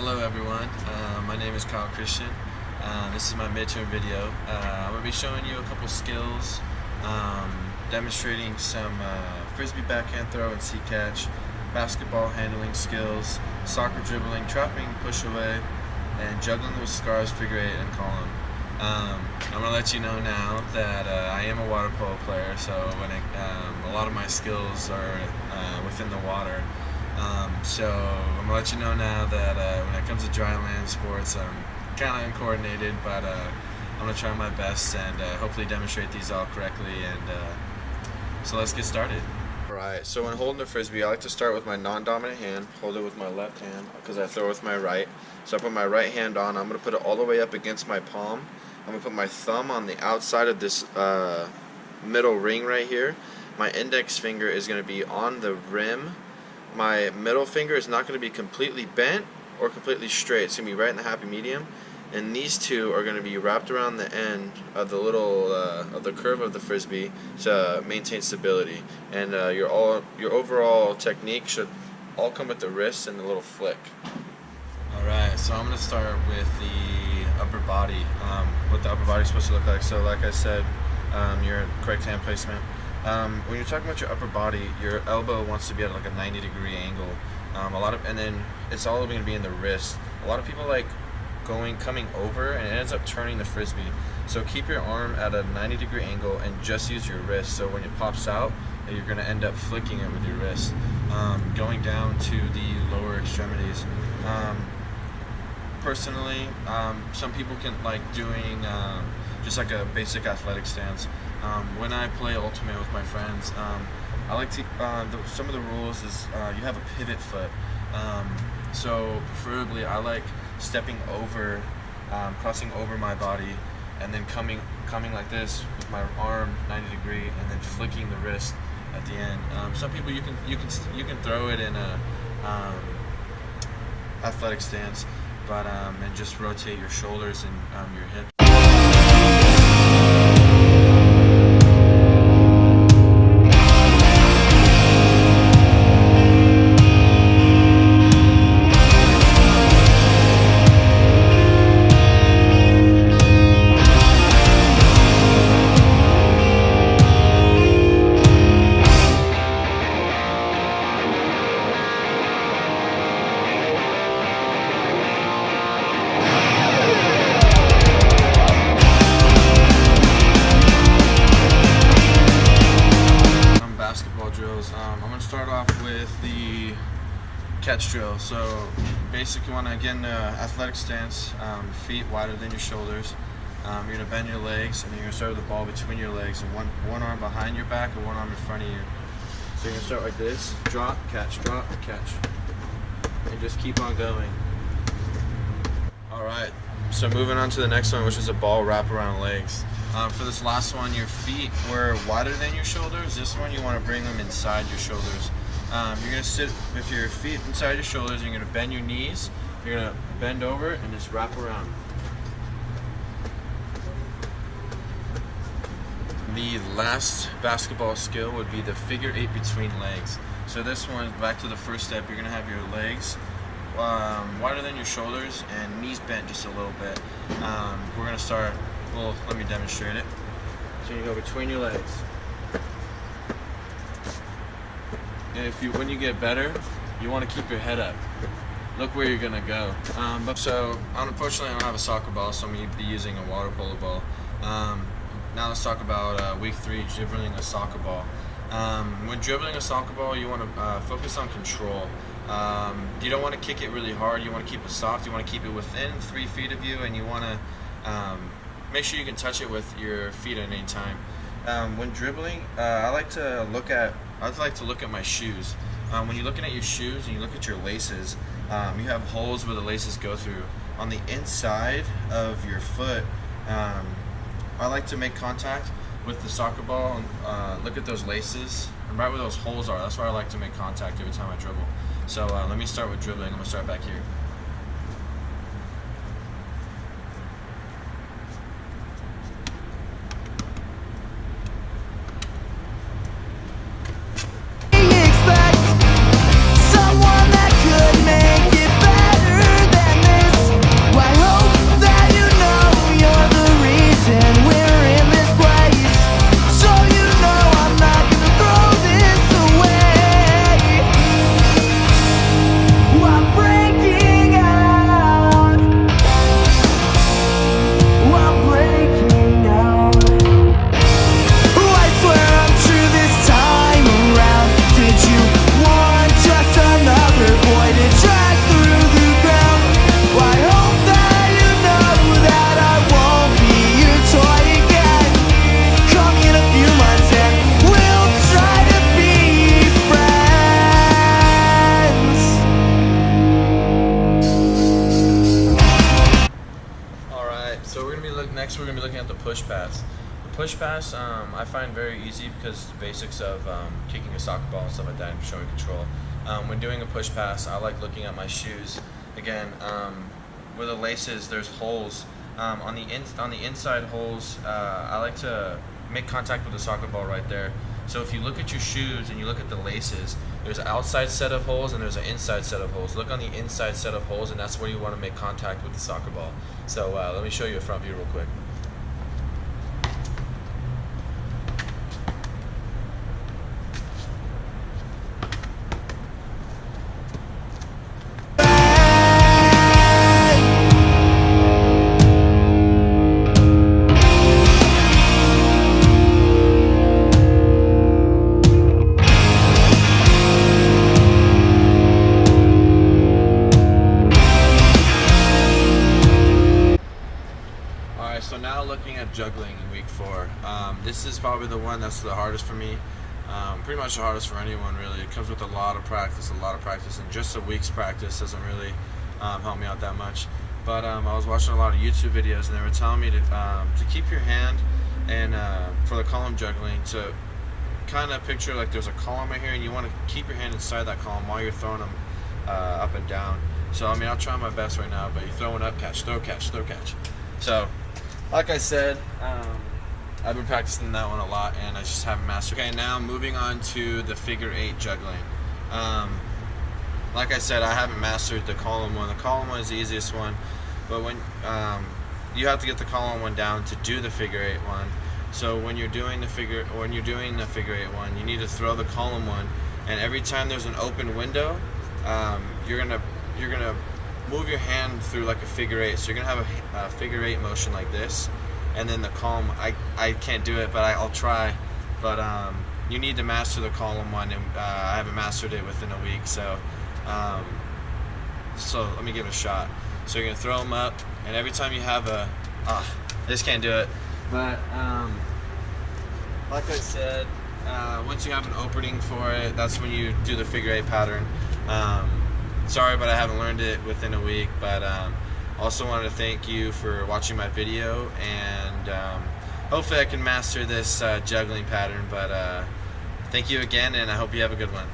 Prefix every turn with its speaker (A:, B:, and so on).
A: Hello everyone, my name is Kyle Christian. This is my midterm video. I'm going to be showing you a couple skills, demonstrating some frisbee backhand throw and seat catch, basketball handling skills, soccer dribbling, trapping, push away, and juggling with scars, figure eight, and column. I'm going to let you know now that I am a water polo player, so a lot of my skills are within the water. So I'm gonna let you know now that when it comes to dry land sports, I'm kind of uncoordinated, but I'm gonna try my best and hopefully demonstrate these all correctly. And so let's get started. Alright, so when holding the frisbee, I like to start with my non-dominant hand, hold it with my left hand because I throw with my right. So I put my right hand on, I'm gonna put it all the way up against my palm. I'm gonna put my thumb on the outside of this middle ring right here. My index finger is gonna be on the rim. My middle finger is not going to be completely bent or completely straight. It's going to be right in the happy medium, and these two are going to be wrapped around the end of the little of the curve of the frisbee to maintain stability. And your overall technique should all come with the wrist and the little flick. Alright, so I'm going to start with the upper body, what the upper body is supposed to look like. So like I said, your correct hand placement. When you're talking about your upper body, your elbow wants to be at like a 90-degree angle. And then it's all going to be in the wrist. A lot of people like coming over, and it ends up turning the frisbee. So keep your arm at a 90-degree angle and just use your wrist. So when it pops out, you're going to end up flicking it with your wrist, going down to the lower extremities. Personally, some people can like doing just like a basic athletic stance. When I play Ultimate with my friends, I like to, some of the rules is you have a pivot foot. So preferably I like stepping over, crossing over my body, and then coming like this with my arm 90 degree, and then flicking the wrist at the end. Some people you can throw it in a athletic stance, but and just rotate your shoulders and your hips. I'm going to start off with the catch drill. So basically, want to get in athletic stance, feet wider than your shoulders. You're going to bend your legs, and you're going to start with the ball between your legs, and one arm behind your back and one arm in front of you. So you're going to start like this: drop, catch, and just keep on going. Alright, so moving on to the next one, which is a ball wrap around legs. For this last one, your feet were wider than your shoulders. This one, you want to bring them inside your shoulders. You're going to sit with your feet inside your shoulders. You're going to bend your knees. You're going to bend over and just wrap around. The last basketball skill would be the figure eight between legs. So this one, back to the first step, you're going to have your legs wider than your shoulders and knees bent just a little bit. We're going to start. Well, let me demonstrate it. So you go between your legs. And when you get better, you want to keep your head up. Look where you're gonna go. So unfortunately, I don't have a soccer ball, so I'm gonna be using a water polo ball. Now let's talk about week 3, dribbling a soccer ball. When dribbling a soccer ball, you want to focus on control. You don't want to kick it really hard. You want to keep it soft. You want to keep it within 3 feet of you, and you want to make sure you can touch it with your feet at any time. When dribbling, I like to look at my shoes. When you're looking at your shoes and you look at your laces, you have holes where the laces go through. On the inside of your foot, I like to make contact with the soccer ball and look at those laces, and right where those holes are. That's where I like to make contact every time I dribble. So let me start with dribbling. I'm going to start back here.
B: Someone that could make it better than
A: next we're going to be looking at the push pass. The push pass I find very easy because the basics of kicking a soccer ball and stuff like that and showing control. When doing a push pass, I like looking at my shoes. Again, where the laces, there's holes. On the inside holes, I like to make contact with the soccer ball right there. So if you look at your shoes and you look at the laces, there's an outside set of holes and there's an inside set of holes. Look on the inside set of holes, and that's where you want to make contact with the soccer ball. So let me show you a front view real quick. So now looking at juggling in week 4. This is probably the one that's the hardest for me. Pretty much the hardest for anyone, really. It comes with a lot of practice, and just a week's practice doesn't really help me out that much. But I was watching a lot of YouTube videos, and they were telling me to keep your hand, and for the column juggling, to kind of picture like there's a column right here, and you want to keep your hand inside that column while you're throwing them up and down. So I mean, I'll try my best right now, but you're throwing up, catch, throw, catch, throw, catch. So, like I said, I've been practicing that one a lot, and I just haven't mastered. Okay, now moving on to the figure 8 juggling. Like I said, I haven't mastered the column one. The column one is the easiest one, but when you have to get the column one down to do the figure 8 one. So when you're doing the figure 8 one, you need to throw the column one, and every time there's an open window, you're gonna move your hand through like a figure 8. So you're gonna have a figure 8 motion like this, and then the column. I can't do it, but I'll try. But you need to master the column one, and I haven't mastered it within a week. So let me give it a shot. So you're gonna throw them up, and every time you have I just can't do it. But like I said, once you have an opening for it, that's when you do the figure 8 pattern. Sorry, but I haven't learned it within a week. But also wanted to thank you for watching my video, and hopefully I can master this juggling pattern. But thank you again, and I hope you have a good one.